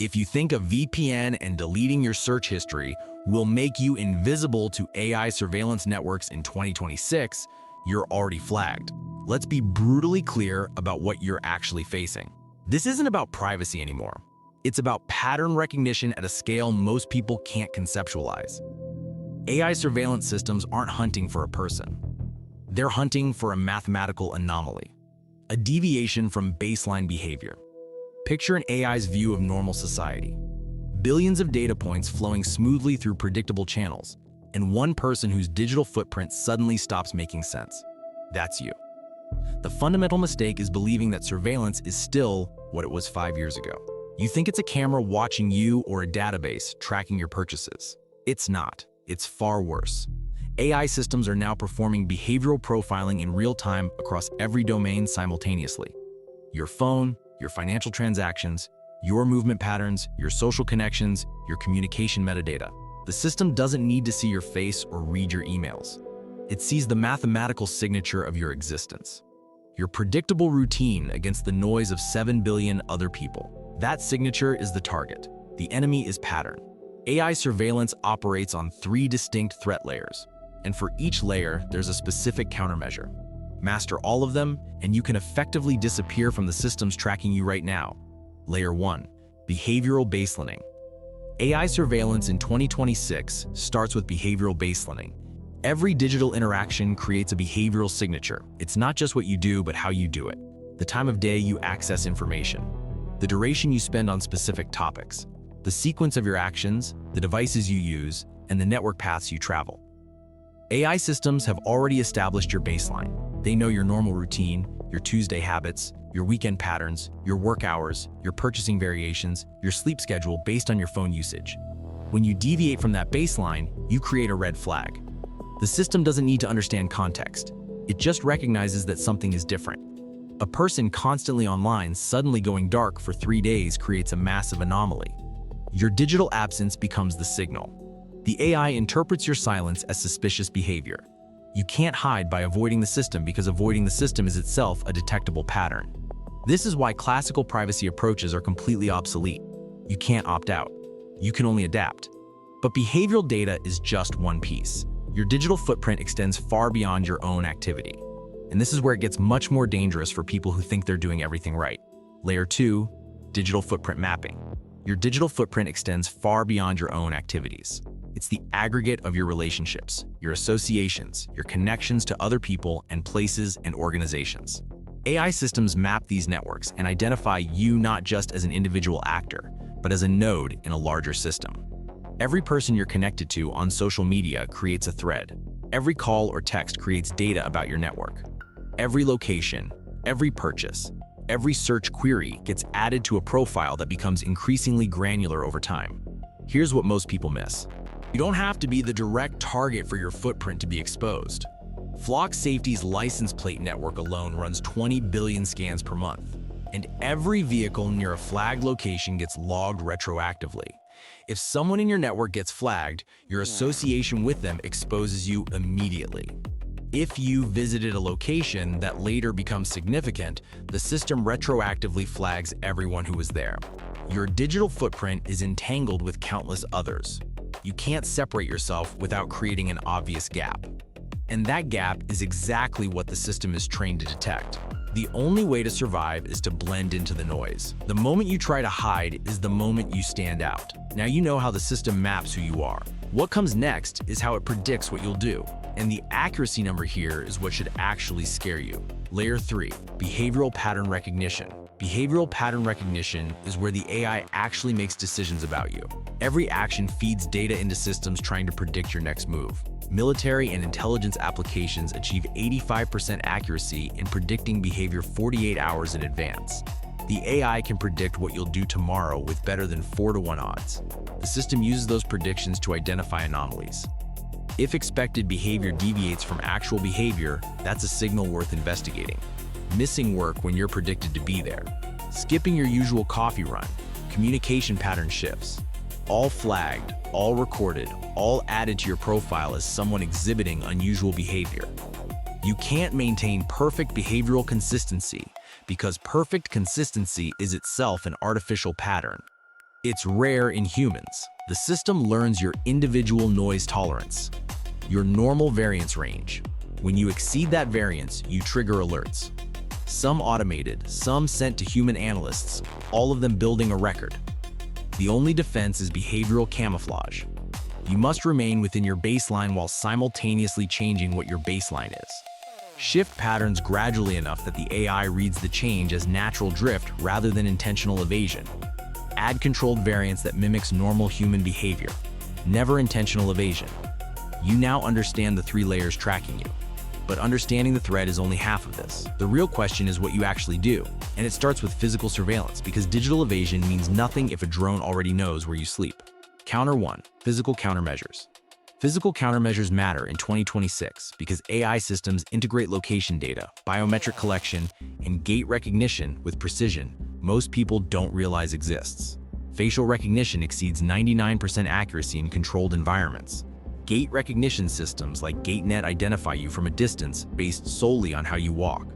If you think a VPN and deleting your search history will make you invisible to AI surveillance networks in 2026, you're already flagged. Let's be brutally clear about what you're actually facing. This isn't about privacy anymore. It's about pattern recognition at a scale most people can't conceptualize. AI surveillance systems aren't hunting for a person. They're hunting for a mathematical anomaly, a deviation from baseline behavior. Picture an AI's view of normal society. Billions of data points flowing smoothly through predictable channels, and one person whose digital footprint suddenly stops making sense. That's you. The fundamental mistake is believing that surveillance is still what it was 5 years ago. You think it's a camera watching you or a database tracking your purchases. It's not. It's far worse. AI systems are now performing behavioral profiling in real time across every domain simultaneously. Your phone, your financial transactions, your movement patterns, your social connections, your communication metadata. The system doesn't need to see your face or read your emails. It sees the mathematical signature of your existence, your predictable routine against the noise of 7 billion other people. That signature is the target. The enemy is pattern. AI surveillance operates on 3 distinct threat layers, and for each layer, there's a specific countermeasure. Master all of them, and you can effectively disappear from the systems tracking you right now. Layer 1, behavioral baselining. AI surveillance in 2026 starts with behavioral baselining. Every digital interaction creates a behavioral signature. It's not just what you do, but how you do it. The time of day you access information, the duration you spend on specific topics, the sequence of your actions, the devices you use, and the network paths you travel. AI systems have already established your baseline. They know your normal routine, your Tuesday habits, your weekend patterns, your work hours, your purchasing variations, your sleep schedule based on your phone usage. When you deviate from that baseline, you create a red flag. The system doesn't need to understand context. It just recognizes that something is different. A person constantly online suddenly going dark for 3 days creates a massive anomaly. Your digital absence becomes the signal. The AI interprets your silence as suspicious behavior. You can't hide by avoiding the system because avoiding the system is itself a detectable pattern. This is why classical privacy approaches are completely obsolete. You can't opt out. You can only adapt. But behavioral data is just one piece. Your digital footprint extends far beyond your own activity. And this is where it gets much more dangerous for people who think they're doing everything right. Layer 2, digital footprint mapping. Your digital footprint extends far beyond your own activities. It's the aggregate of your relationships, your associations, your connections to other people and places and organizations. AI systems map these networks and identify you not just as an individual actor, but as a node in a larger system. Every person you're connected to on social media creates a thread. Every call or text creates data about your network. Every location, every purchase, every search query gets added to a profile that becomes increasingly granular over time. Here's what most people miss. You don't have to be the direct target for your footprint to be exposed. Flock Safety's license plate network alone runs 20 billion scans per month, and every vehicle near a flagged location gets logged retroactively. If someone in your network gets flagged, your association with them exposes you immediately. If you visited a location that later becomes significant, the system retroactively flags everyone who was there. Your digital footprint is entangled with countless others. You can't separate yourself without creating an obvious gap. And that gap is exactly what the system is trained to detect. The only way to survive is to blend into the noise. The moment you try to hide is the moment you stand out. Now you know how the system maps who you are. What comes next is how it predicts what you'll do. And the accuracy number here is what should actually scare you. Layer 3, behavioral pattern recognition. Behavioral pattern recognition is where the AI actually makes decisions about you. Every action feeds data into systems trying to predict your next move. Military and intelligence applications achieve 85% accuracy in predicting behavior 48 hours in advance. The AI can predict what you'll do tomorrow with better than 4-to-1 odds. The system uses those predictions to identify anomalies. If expected behavior deviates from actual behavior, that's a signal worth investigating. Missing work when you're predicted to be there. Skipping your usual coffee run. Communication pattern shifts. All flagged, all recorded, all added to your profile as someone exhibiting unusual behavior. You can't maintain perfect behavioral consistency because perfect consistency is itself an artificial pattern. It's rare in humans. The system learns your individual noise tolerance, your normal variance range. When you exceed that variance, you trigger alerts. Some automated, some sent to human analysts, all of them building a record. The only defense is behavioral camouflage. You must remain within your baseline while simultaneously changing what your baseline is. Shift patterns gradually enough that the AI reads the change as natural drift rather than intentional evasion. Add controlled variance that mimics normal human behavior, never intentional evasion. You now understand the 3 layers tracking you. But understanding the threat is only half of this. The real question is what you actually do, and it starts with physical surveillance because digital evasion means nothing if a drone already knows where you sleep. Counter 1. Physical countermeasures. Physical countermeasures matter in 2026 because AI systems integrate location data, biometric collection, and gait recognition with precision most people don't realize exists. Facial recognition exceeds 99% accuracy in controlled environments. Gait recognition systems like GaitNet identify you from a distance based solely on how you walk.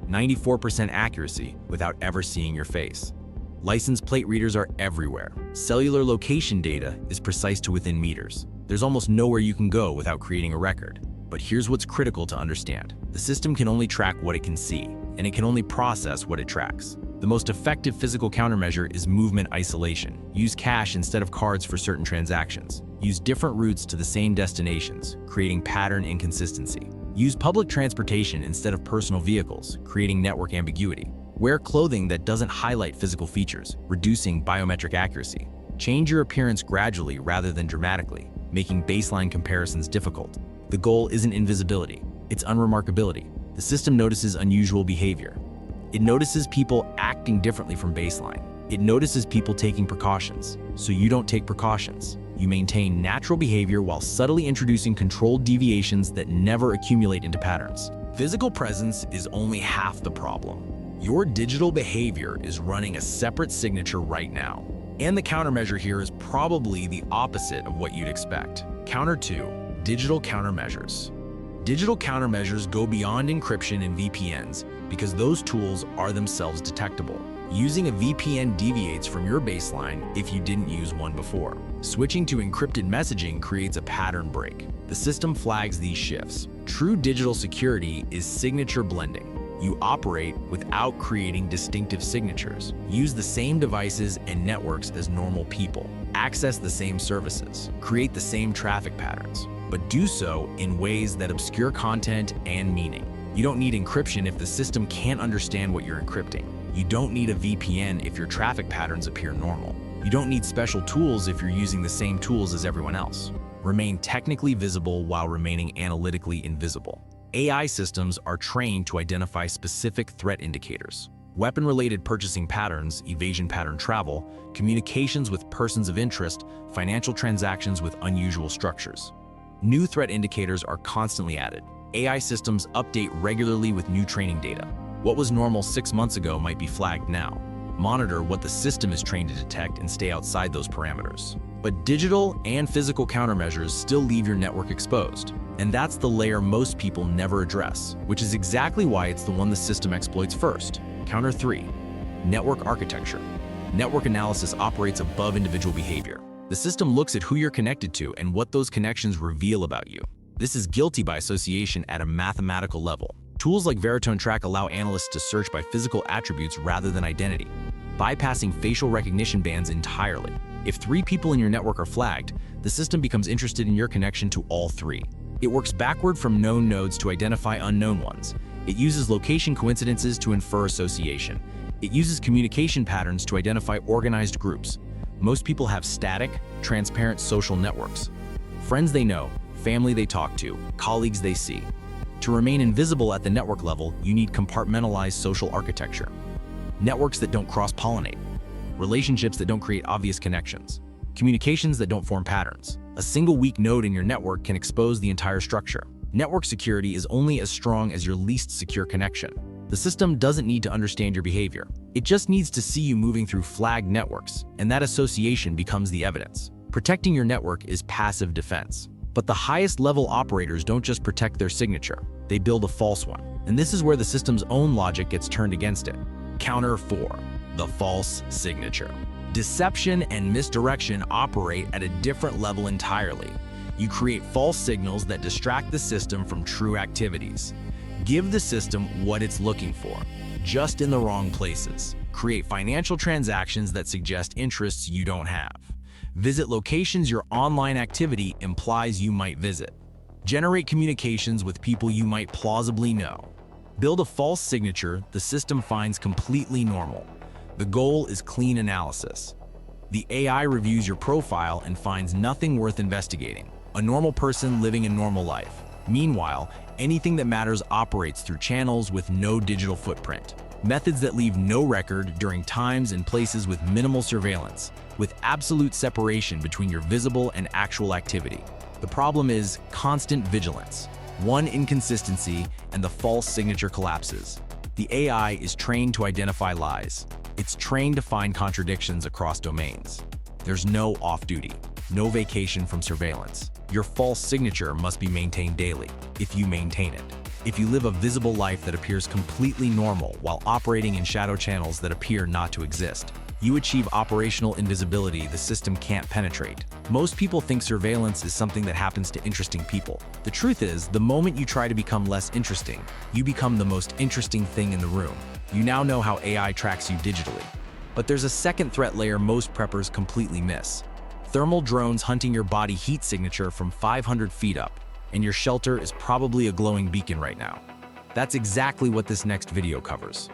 94% accuracy without ever seeing your face. License plate readers are everywhere. Cellular location data is precise to within meters. There's almost nowhere you can go without creating a record. But here's what's critical to understand. The system can only track what it can see, and it can only process what it tracks. The most effective physical countermeasure is movement isolation. Use cash instead of cards for certain transactions. Use different routes to the same destinations, creating pattern inconsistency. Use public transportation instead of personal vehicles, creating network ambiguity. Wear clothing that doesn't highlight physical features, reducing biometric accuracy. Change your appearance gradually rather than dramatically, making baseline comparisons difficult. The goal isn't invisibility, it's unremarkability. The system notices unusual behavior. It notices people acting differently from baseline. It notices people taking precautions, so you don't take precautions. You maintain natural behavior while subtly introducing controlled deviations that never accumulate into patterns. Physical presence is only half the problem. Your digital behavior is running a separate signature right now. And the countermeasure here is probably the opposite of what you'd expect. Counter 2, digital countermeasures. Digital countermeasures go beyond encryption and VPNs because those tools are themselves detectable. Using a VPN deviates from your baseline if you didn't use one before. Switching to encrypted messaging creates a pattern break. The system flags these shifts. True digital security is signature blending. You operate without creating distinctive signatures. Use the same devices and networks as normal people. Access the same services. Create the same traffic patterns, but do so in ways that obscure content and meaning. You don't need encryption if the system can't understand what you're encrypting. You don't need a VPN if your traffic patterns appear normal. You don't need special tools if you're using the same tools as everyone else. Remain technically visible while remaining analytically invisible. AI systems are trained to identify specific threat indicators. Weapon-related purchasing patterns, evasion pattern travel, communications with persons of interest, financial transactions with unusual structures. New threat indicators are constantly added. AI systems update regularly with new training data. What was normal 6 months ago might be flagged now. Monitor what the system is trained to detect and stay outside those parameters. But digital and physical countermeasures still leave your network exposed. And that's the layer most people never address, which is exactly why it's the one the system exploits first. Counter 3, network architecture. Network analysis operates above individual behavior. The system looks at who you're connected to and what those connections reveal about you. This is guilty by association at a mathematical level. Tools like Veritone Track allow analysts to search by physical attributes rather than identity, bypassing facial recognition bands entirely. If 3 people in your network are flagged, the system becomes interested in your connection to all 3. It works backward from known nodes to identify unknown ones. It uses location coincidences to infer association. It uses communication patterns to identify organized groups. Most people have static, transparent social networks. Friends they know, family they talk to, colleagues they see. To remain invisible at the network level, you need compartmentalized social architecture. Networks that don't cross-pollinate. Relationships that don't create obvious connections. Communications that don't form patterns. A single weak node in your network can expose the entire structure. Network security is only as strong as your least secure connection. The system doesn't need to understand your behavior. It just needs to see you moving through flagged networks, and that association becomes the evidence. Protecting your network is passive defense. But the highest level operators don't just protect their signature, they build a false one. And this is where the system's own logic gets turned against it. Counter 4, the false signature. Deception and misdirection operate at a different level entirely. You create false signals that distract the system from true activities. Give the system what it's looking for, just in the wrong places. Create financial transactions that suggest interests you don't have. Visit locations your online activity implies you might visit. Generate communications with people you might plausibly know. Build a false signature the system finds completely normal. The goal is clean analysis. The AI reviews your profile and finds nothing worth investigating. A normal person living a normal life. Meanwhile, anything that matters operates through channels with no digital footprint. Methods that leave no record during times and places with minimal surveillance, with absolute separation between your visible and actual activity. The problem is constant vigilance. One inconsistency and the false signature collapses. The AI is trained to identify lies. It's trained to find contradictions across domains. There's no off-duty, no vacation from surveillance. Your false signature must be maintained daily, if you maintain it. If you live a visible life that appears completely normal while operating in shadow channels that appear not to exist, you achieve operational invisibility the system can't penetrate. Most people think surveillance is something that happens to interesting people. The truth is, the moment you try to become less interesting, you become the most interesting thing in the room. You now know how AI tracks you digitally. But there's a second threat layer most preppers completely miss. Thermal drones hunting your body heat signature from 500 feet up, and your shelter is probably a glowing beacon right now. That's exactly what this next video covers.